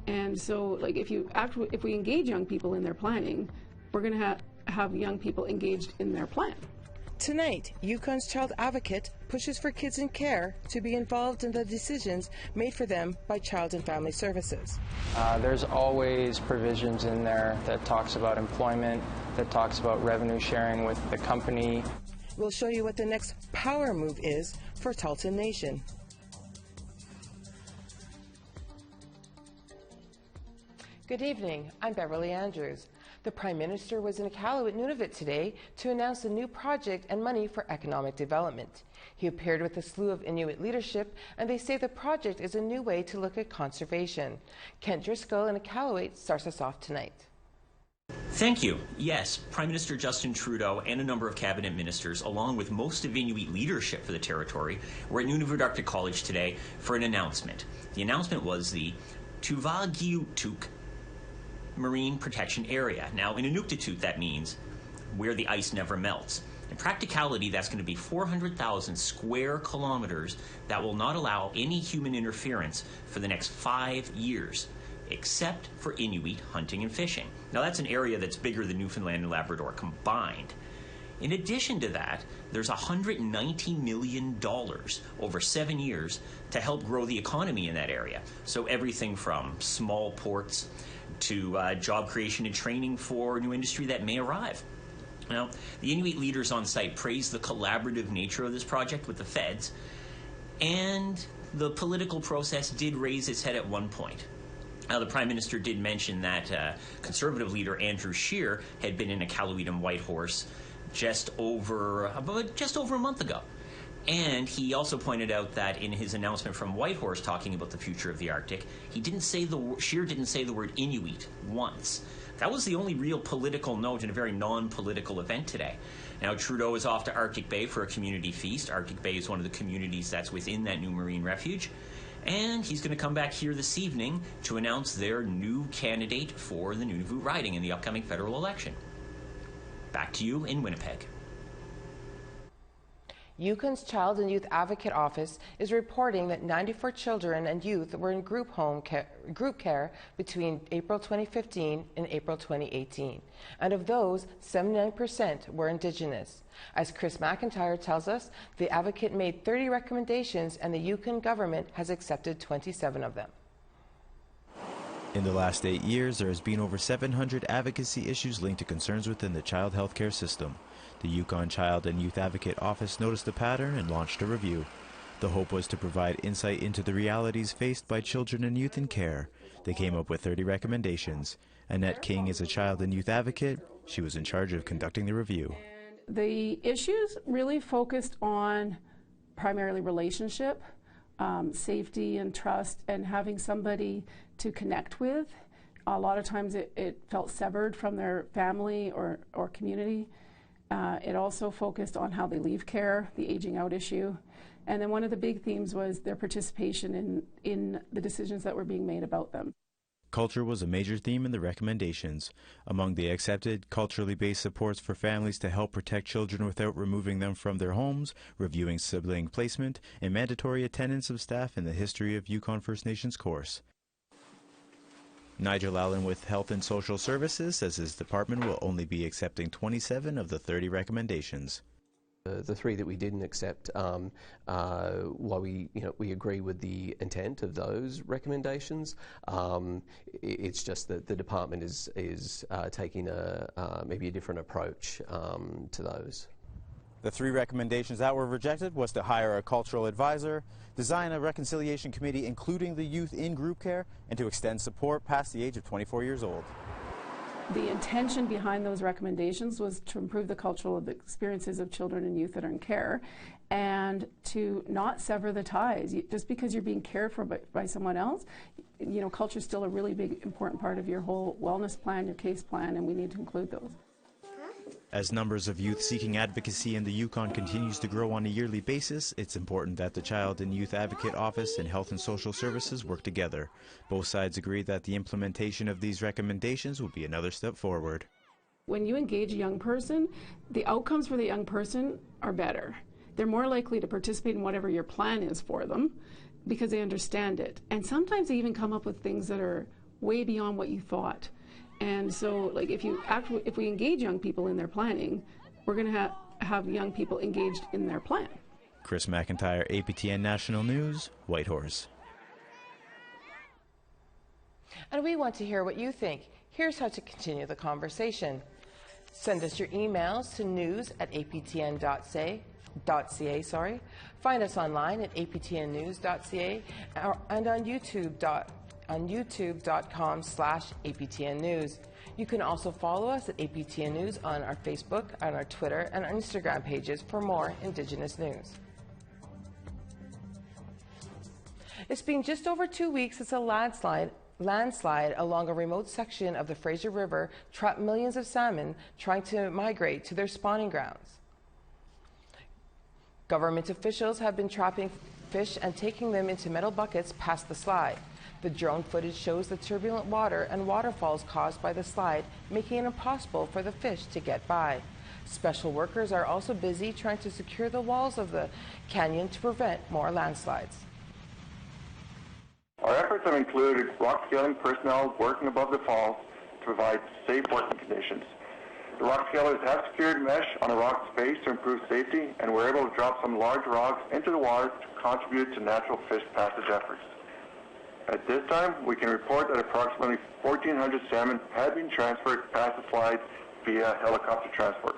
And so, like, if we engage young people in their planning, we're going to have young people engaged in their plan. Tonight, Yukon's Child Advocate pushes for kids in care to be involved in the decisions made for them by Child and Family Services. There's always provisions in there that talks about employment, that talks about revenue sharing with the company. We'll show you what the next power move is for Tahltan Nation. Good evening, I'm Beverly Andrews. The Prime Minister was in Iqaluit, Nunavut today to announce a new project and money for economic development. He appeared with a slew of Inuit leadership, and they say the project is a new way to look at conservation. Kent Driscoll in Iqaluit starts us off tonight. Thank you. Yes, Prime Minister Justin Trudeau and a number of cabinet ministers, along with most of Inuit leadership for the territory, were at Nunavut Arctic College today for an announcement. The announcement was the Tuvagiutuk Marine Protection Area. Now, in Inuktitut, that means where the ice never melts. In practicality, that's going to be 400,000 square kilometers that will not allow any human interference for the next 5 years, except for Inuit hunting and fishing. Now, that's an area that's bigger than Newfoundland and Labrador combined. In addition to that, there's $190 million over 7 years to help grow the economy in that area. So everything from small ports to job creation and training for new industry that may arrive. Now, the Inuit leaders on site praised the collaborative nature of this project with the feds, and the political process did raise its head at one point. Now, the Prime Minister did mention that Conservative leader Andrew Scheer had been in Iqaluit and Whitehorse just over a month ago. And he also pointed out that in his announcement from Whitehorse talking about the future of the Arctic, Scheer didn't say the word Inuit once. That was the only real political note in a very non-political event today. Now, Trudeau is off to Arctic Bay for a community feast. Arctic Bay is one of the communities that's within that new marine refuge. And he's going to come back here this evening to announce their new candidate for the Nunavut riding in the upcoming federal election. Back to you in Winnipeg. Yukon's Child and Youth Advocate Office is reporting that 94 children and youth were in group care between April 2015 and April 2018. And of those, 79% were Indigenous. As Chris McIntyre tells us, the Advocate made 30 recommendations and the Yukon government has accepted 27 of them. In the last 8 years, there has been over 700 advocacy issues linked to concerns within the child health care system. The Yukon Child and Youth Advocate Office noticed the pattern and launched a review. The hope was to provide insight into the realities faced by children and youth in care. They came up with 30 recommendations. Annette King is a child and youth advocate. She was in charge of conducting the review. The issues really focused on primarily relationship, safety and trust, and having somebody to connect with. A lot of times it felt severed from their family or community. It also focused on how they leave care, the aging out issue. And then one of the big themes was their participation in the decisions that were being made about them. Culture was a major theme in the recommendations. Among the accepted, culturally based supports for families to help protect children without removing them from their homes, reviewing sibling placement, and mandatory attendance of staff in the History of Yukon First Nations course. Nigel Allen with Health and Social Services says his department will only be accepting 27 of the 30 recommendations. The 3 that we didn't accept, while we agree with the intent of those recommendations, it's just that the department is taking maybe a different approach to those. The 3 recommendations that were rejected was to hire a cultural advisor, design a reconciliation committee including the youth in group care, and to extend support past the age of 24 years old. The intention behind those recommendations was to improve the cultural experiences of children and youth that are in care and to not sever the ties. Just because you're being cared for by someone else, culture is still a really big, important part of your whole wellness plan, your case plan, and we need to include those. As numbers of youth seeking advocacy in the Yukon continues to grow on a yearly basis, it's important that the Child and Youth Advocate Office and Health and Social Services work together. Both sides agree that the implementation of these recommendations will be another step forward. When you engage a young person, the outcomes for the young person are better. They're more likely to participate in whatever your plan is for them because they understand it. And sometimes they even come up with things that are way beyond what you thought. And so, like, if we engage young people in their planning, we're going to have young people engaged in their plan. Chris McIntyre, APTN National News, Whitehorse. And we want to hear what you think. Here's how to continue the conversation. Send us your emails to news@aptn.ca. Find us online at aptnnews.ca and on youtube.com/APTN News. You can also follow us at APTN News on our Facebook, on our Twitter, and our Instagram pages for more Indigenous news. It's been just over 2 weeks since a landslide along a remote section of the Fraser River trapped millions of salmon trying to migrate to their spawning grounds. Government officials have been trapping fish and taking them into metal buckets past the slide. The drone footage shows the turbulent water and waterfalls caused by the slide, making it impossible for the fish to get by. Special workers are also busy trying to secure the walls of the canyon to prevent more landslides. Our efforts have included rock scaling personnel working above the falls to provide safe working conditions. The rock scalers have secured mesh on a rock space to improve safety, and were able to drop some large rocks into the water to contribute to natural fish passage efforts. At this time, we can report that approximately 1,400 salmon have been transferred past the slide via helicopter transport.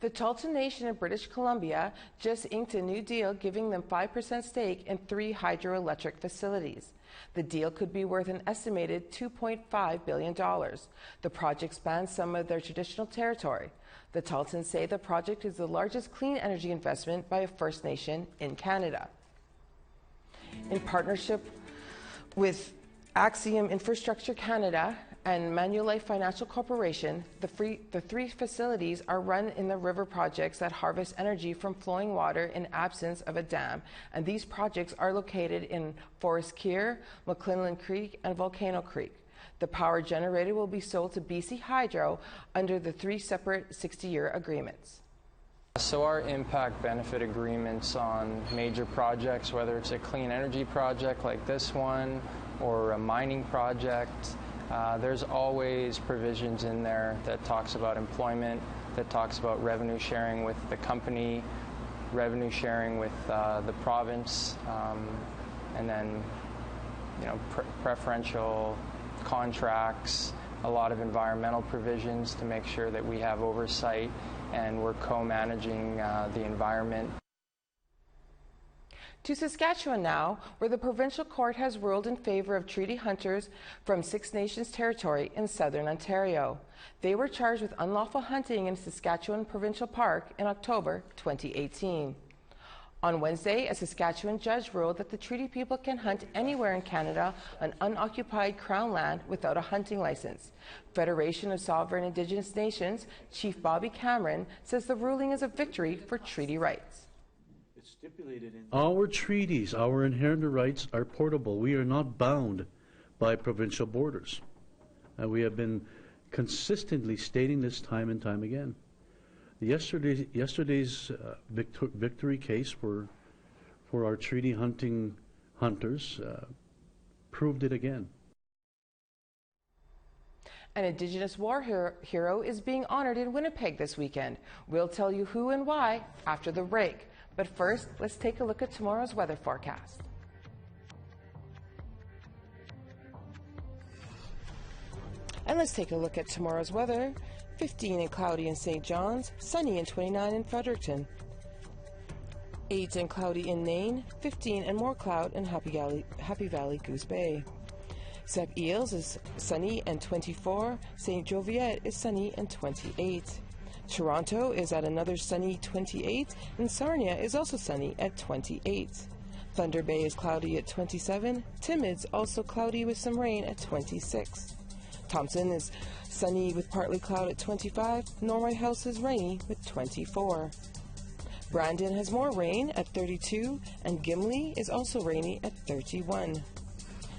The Tahltan Nation in British Columbia just inked a new deal giving them 5% stake in 3 hydroelectric facilities. The deal could be worth an estimated $2.5 billion. The project spans some of their traditional territory. The Tahltans say the project is the largest clean energy investment by a First Nation in Canada. In partnership with Axiom Infrastructure Canada and Manulife Financial Corporation, the 3 facilities are run in the river projects that harvest energy from flowing water in absence of a dam, and these projects are located in Forest Keir, McClellan Creek, and Volcano Creek. The power generated will be sold to BC Hydro under the 3 separate 60-year agreements. So our impact benefit agreements on major projects, whether it's a clean energy project like this one or a mining project, there's always provisions in there that talks about employment, that talks about revenue sharing with the company, revenue sharing with the province, and then preferential contracts, a lot of environmental provisions to make sure that we have oversight and we're co-managing the environment. To Saskatchewan now, where the provincial court has ruled in favor of treaty hunters from Six Nations territory in southern Ontario. They were charged with unlawful hunting in Saskatchewan Provincial Park in October 2018. On Wednesday, a Saskatchewan judge ruled that the treaty people can hunt anywhere in Canada on unoccupied Crown land without a hunting license. Federation of Sovereign Indigenous Nations Chief Bobby Cameron says the ruling is a victory for treaty rights. Our treaties, our inherent rights are portable. We are not bound by provincial borders. And we have been consistently stating this time and time again. Yesterday's victory case for our treaty hunters proved it again. An Indigenous war hero is being honored in Winnipeg this weekend. We'll tell you who and why after the break. But first, let's take a look at tomorrow's weather forecast. And let's take a look at tomorrow's weather. 15 and cloudy in St. John's, sunny and 29 in Fredericton. 8 and cloudy in Nain, 15 and more cloud in Happy Valley, Goose Bay. Sac Eels is sunny and 24. St. Joliet is sunny and 28. Toronto is at another sunny 28, and Sarnia is also sunny at 28. Thunder Bay is cloudy at 27. Timmins also cloudy with some rain at 26. Thompson is sunny with partly cloud at 25. Norway House is rainy with 24. Brandon has more rain at 32, and Gimli is also rainy at 31.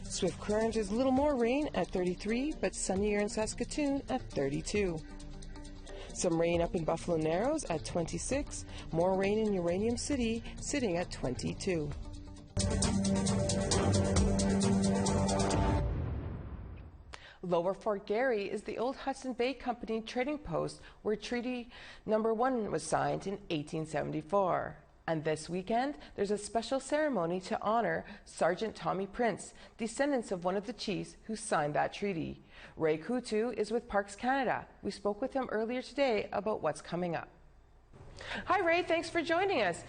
Swift Current is a little more rain at 33, but sunnier in Saskatoon at 32. Some rain up in Buffalo Narrows at 26. More rain in Uranium City, sitting at 22. Lower Fort Garry is the old Hudson Bay Company trading post where Treaty Number 1 was signed in 1874. And this weekend, there's a special ceremony to honor Sgt Tommy Prince, descendants of one of the chiefs who signed that treaty. Ray Coutu is with Parks Canada. We spoke with him earlier today about what's coming up. Hi Ray, thanks for joining us.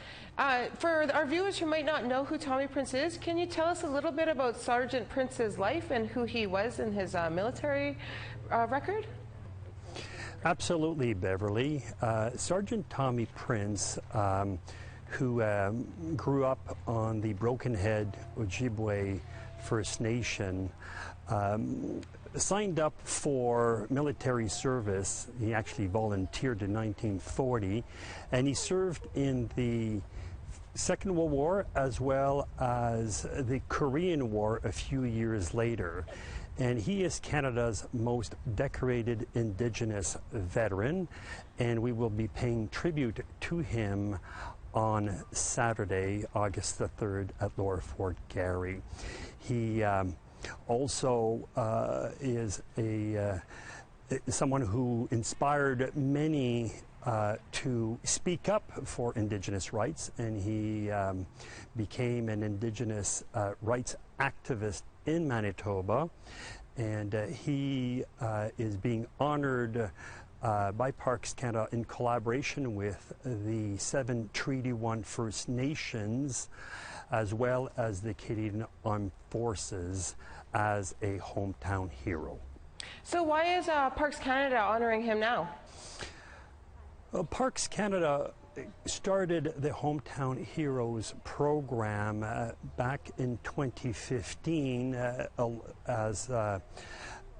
For our viewers who might not know who Tommy Prince is, can you tell us a little bit about Sgt Prince's life and who he was in his military record? Absolutely, Beverly. Sgt Tommy Prince, who grew up on the Broken Head Ojibwe First Nation, signed up for military service. He actually volunteered in 1940, and he served in the Second World War as well as the Korean War a few years later. And he is Canada's most decorated Indigenous veteran, and we will be paying tribute to him on Saturday, August the 3rd at Lower Fort Garry. He also is someone who inspired many to speak up for Indigenous rights, and he became an Indigenous rights activist in Manitoba, and he is being honored by Parks Canada in collaboration with the 7 Treaty 1 First Nations, as well as the Canadian Armed Forces, as a hometown hero. So why is Parks Canada honoring him now? Parks Canada started the Hometown Heroes program back in 2015 as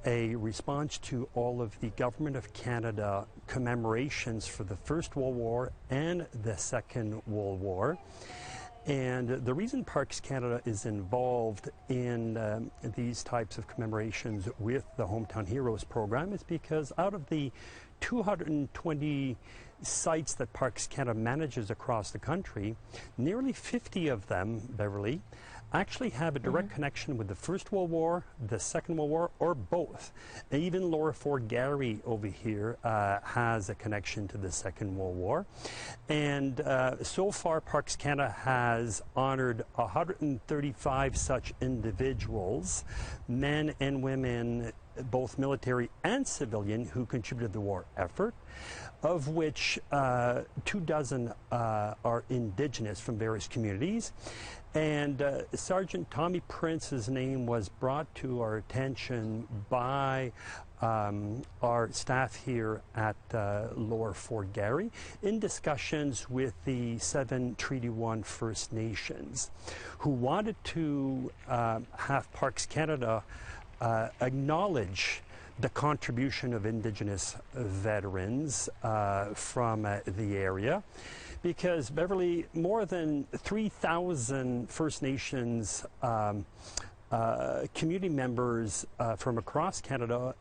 a response to all of the Government of Canada commemorations for the First World War and the Second World War. And the reason Parks Canada is involved in these types of commemorations with the Hometown Heroes program is because out of the 220 sites that Parks Canada manages across the country, nearly 50 of them, Beverly, actually have a direct connection with the First World War, the Second World War, or both. Even Lower Fort Garry over here has a connection to the Second World War. And so far, Parks Canada has honored 135 such individuals, men and women, both military and civilian, who contributed to the war effort, of which 24 are Indigenous from various communities. And Sgt Tommy Prince's name was brought to our attention by our staff here at Lower Fort Garry in discussions with the 7 Treaty 1 First Nations, who wanted to have Parks Canada acknowledge the contribution of Indigenous veterans from the area, because Beverly, more than 3,000 First Nations community members from across Canada,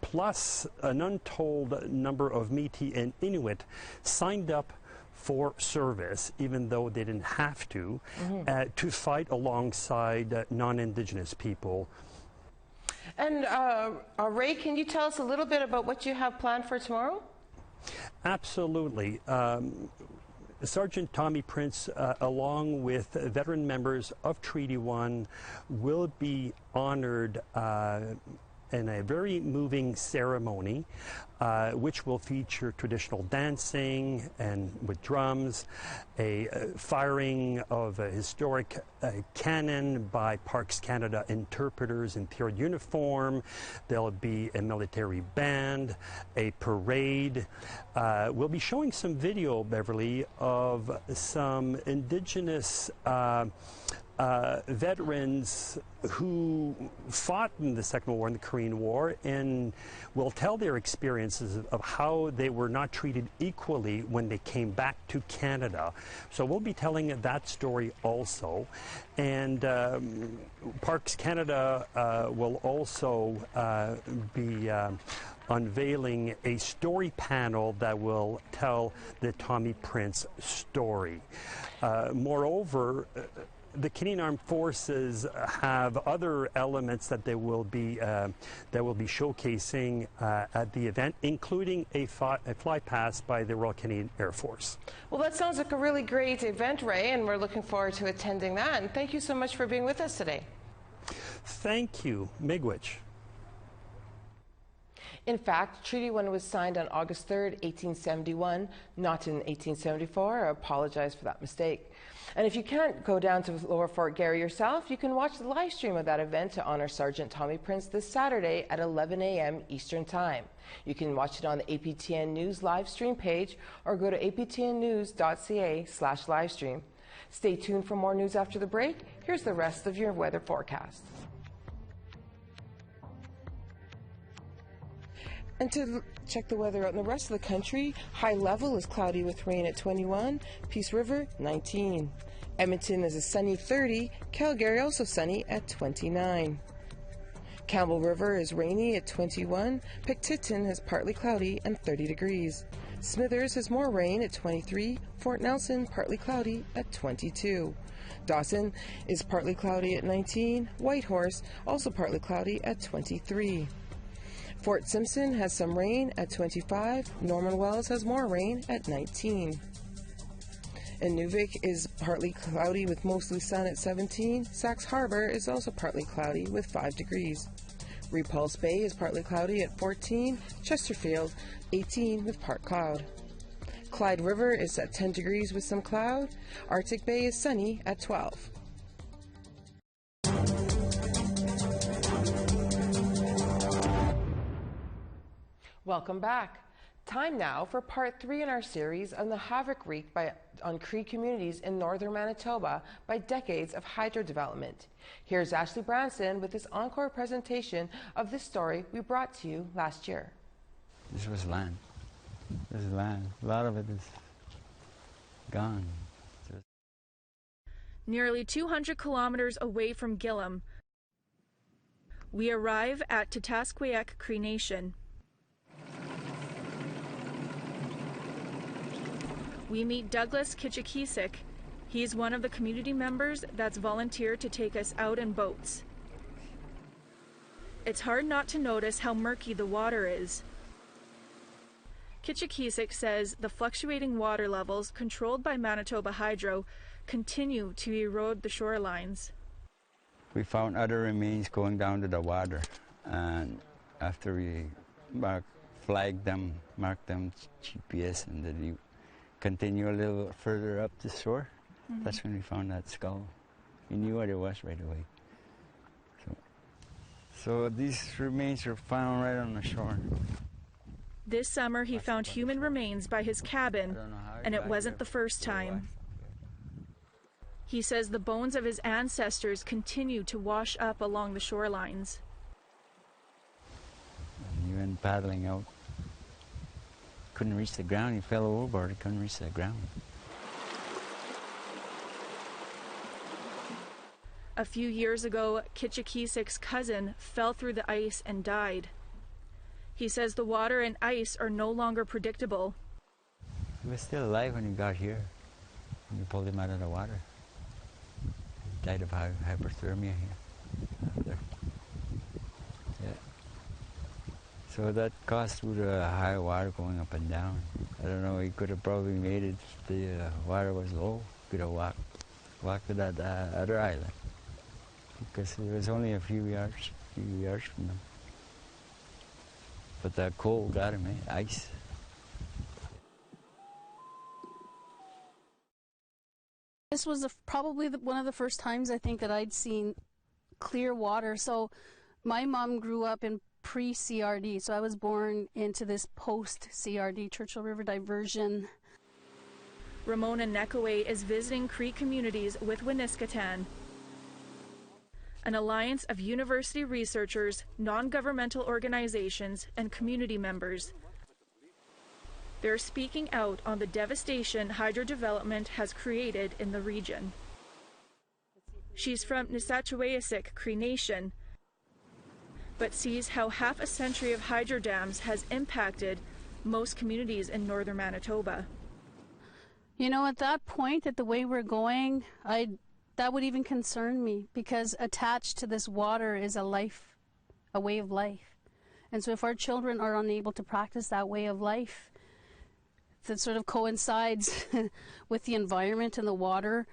plus an untold number of Métis and Inuit, signed up for service, even though they didn't have to fight alongside non-Indigenous people. And Ray, can you tell us a little bit about what you have planned for tomorrow? Absolutely. Sgt Tommy Prince, along with veteran members of Treaty 1, will be honored in a very moving ceremony, which will feature traditional dancing and with drums, a firing of a historic cannon by Parks Canada interpreters in period uniform. There'll be a military band, a parade. We'll be showing some video, Beverly, of some Indigenous veterans who fought in the Second World War and the Korean War, and will tell their experiences of how they were not treated equally when they came back to Canada. So we'll be telling that story also. And Parks Canada will also be unveiling a story panel that will tell the Tommy Prince story. Moreover, the Canadian Armed Forces have other elements that they will be showcasing at the event, including a fly past by the Royal Canadian Air Force. Well, that sounds like a really great event, Ray, and we're looking forward to attending that. And thank you so much for being with us today. Thank you, Miigwech. In fact, Treaty 1 was signed on August 3rd, 1871, not in 1874. I apologize for that mistake. And if you can't go down to Lower Fort Garry yourself, you can watch the live stream of that event to honor Sgt Tommy Prince this Saturday at 11 a.m. Eastern Time. You can watch it on the APTN News live stream page or go to aptnnews.ca/livestream. Stay tuned for more news after the break. Here's the rest of your weather forecast. And to check the weather out in the rest of the country, High Level is cloudy with rain at 21, Peace River 19. Edmonton is a sunny 30, Calgary also sunny at 29. Campbell River is rainy at 21, Pictitan is partly cloudy and 30 degrees. Smithers has more rain at 23, Fort Nelson partly cloudy at 22. Dawson is partly cloudy at 19, Whitehorse also partly cloudy at 23. Fort Simpson has some rain at 25. Norman Wells has more rain at 19. Inuvik is partly cloudy with mostly sun at 17. Sax Harbor is also partly cloudy with 5 degrees. Repulse Bay is partly cloudy at 14. Chesterfield 18 with part cloud. Clyde River is at 10 degrees with some cloud. Arctic Bay is sunny at 12. Welcome back. Time now for part 3 in our series on the havoc wreaked on Cree communities in northern Manitoba by decades of hydro development. Here's Ashley Branson with this encore presentation of this story we brought to you last year. This was land. This is land. A lot of it is gone. Nearly 200 kilometers away from Gillam, we arrive at Tatasqueyak Cree Nation. We meet Douglas Kitchikisik. He's one of the community members that's volunteered to take us out in boats. It's hard not to notice how murky the water is. Kitchikisik says the fluctuating water levels controlled by Manitoba Hydro continue to erode the shorelines. We found other remains going down to the water, and after we marked them GPS, and then we continue a little further up the shore. That's when we found that skull. We knew what it was right away. So these remains were found right on the shore. This summer he found human remains by his cabin, and it wasn't the first time. He says the bones of his ancestors continue to wash up along the shorelines. And he went paddling out. Couldn't reach the ground. He fell overboard. He couldn't reach the ground. A few years ago, Kitchikisik's cousin fell through the ice and died. He says the water and ice are no longer predictable. He was still alive when he got here. When we pulled him out of the water. He died of hypothermia here. Yeah. So that caused through the high water going up and down. I don't know, he could have probably made it if the water was low. Could have walked to that other island. Because it was only a few yards from them. But that cold got him, ice. This was probably one of the first times I think that I'd seen clear water. So my mom grew up in pre-CRD, so I was born into this post-CRD Churchill River diversion. Ramona Nekaway is visiting Cree communities with Winiskatan, an alliance of university researchers, non-governmental organizations, and community members. They're speaking out on the devastation hydro development has created in the region. She's from Nisatchawayasik Cree Nation, but sees how half a century of hydro dams has impacted most communities in northern Manitoba. You know, at that point, at the way we're going, that would even concern me, because attached to this water is a way of life. And so if our children are unable to practice that way of life, that sort of coincides with the environment and the water.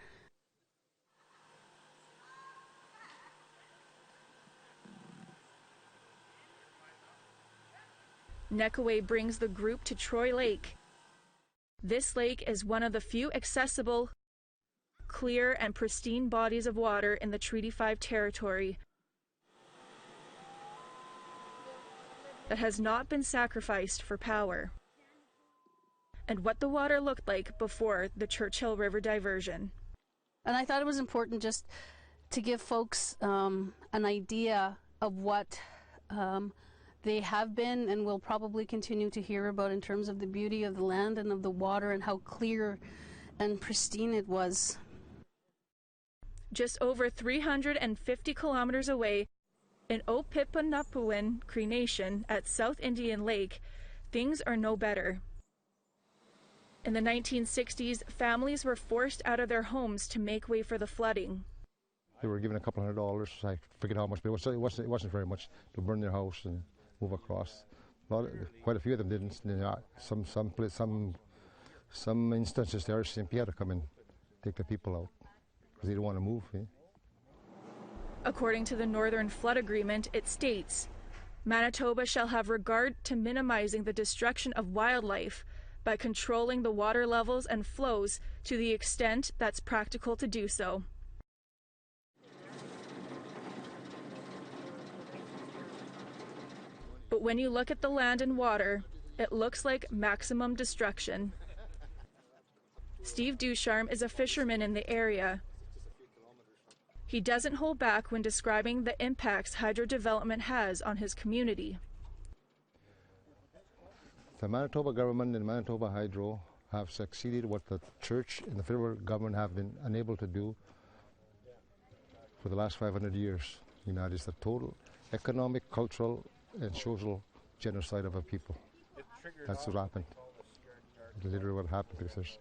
Nekaway brings the group to Troy Lake. This lake is one of the few accessible, clear, and pristine bodies of water in the Treaty 5 territory that has not been sacrificed for power, and what the water looked like before the Churchill River diversion. And I thought it was important just to give folks an idea of what they have been and will probably continue to hear about in terms of the beauty of the land and of the water and how clear and pristine it was. Just over 350 kilometers away, in Opipanapuan Cree Nation at South Indian Lake, things are no better. In the 1960s, families were forced out of their homes to make way for the flooding. They were given a couple $100, I forget how much, but it wasn't very much, to burn their house and move across. Quite a few of them didn't. Some instances, the RCMP had to come and take the people out because they didn't want to move. Eh? According to the Northern Flood Agreement, it states, Manitoba shall have regard to minimizing the destruction of wildlife by controlling the water levels and flows to the extent that's practical to do so. But when you look at the land and water, it looks like maximum destruction. Steve Ducharme is a fisherman in the area. He doesn't hold back when describing the impacts hydro development has on his community. The Manitoba government and Manitoba Hydro have succeeded what the church and the federal government have been unable to do for the last 500 years. You know, it is the total economic, cultural, and social genocide of a people. That's what happened. Literally what happened, because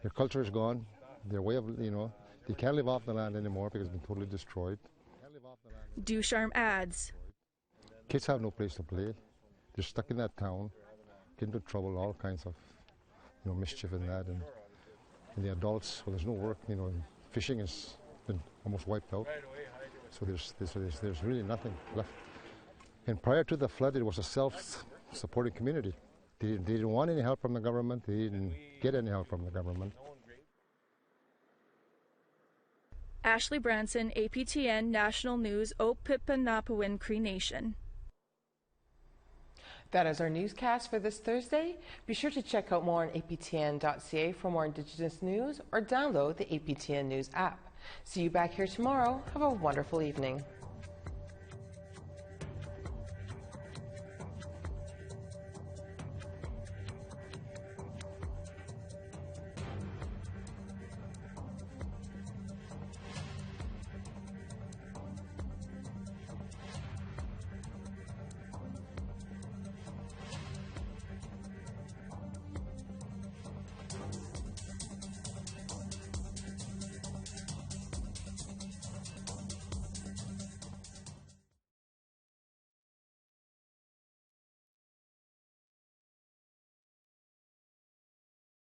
their culture is gone, their way of, they can't live off the land anymore because it's been totally destroyed. Ducharme adds, kids have no place to play. They're stuck in that town, get into trouble, all kinds of mischief and that. And the adults, well, there's no work, fishing has been almost wiped out. So there's really nothing left. And prior to the flood, it was a self-supporting community. They didn't want any help from the government. They didn't get any help from the government. Ashley Branson, APTN National News, Opipanapuan Cree Nation. That is our newscast for this Thursday. Be sure to check out more on aptn.ca for more Indigenous news or download the APTN News app. See you back here tomorrow. Have a wonderful evening.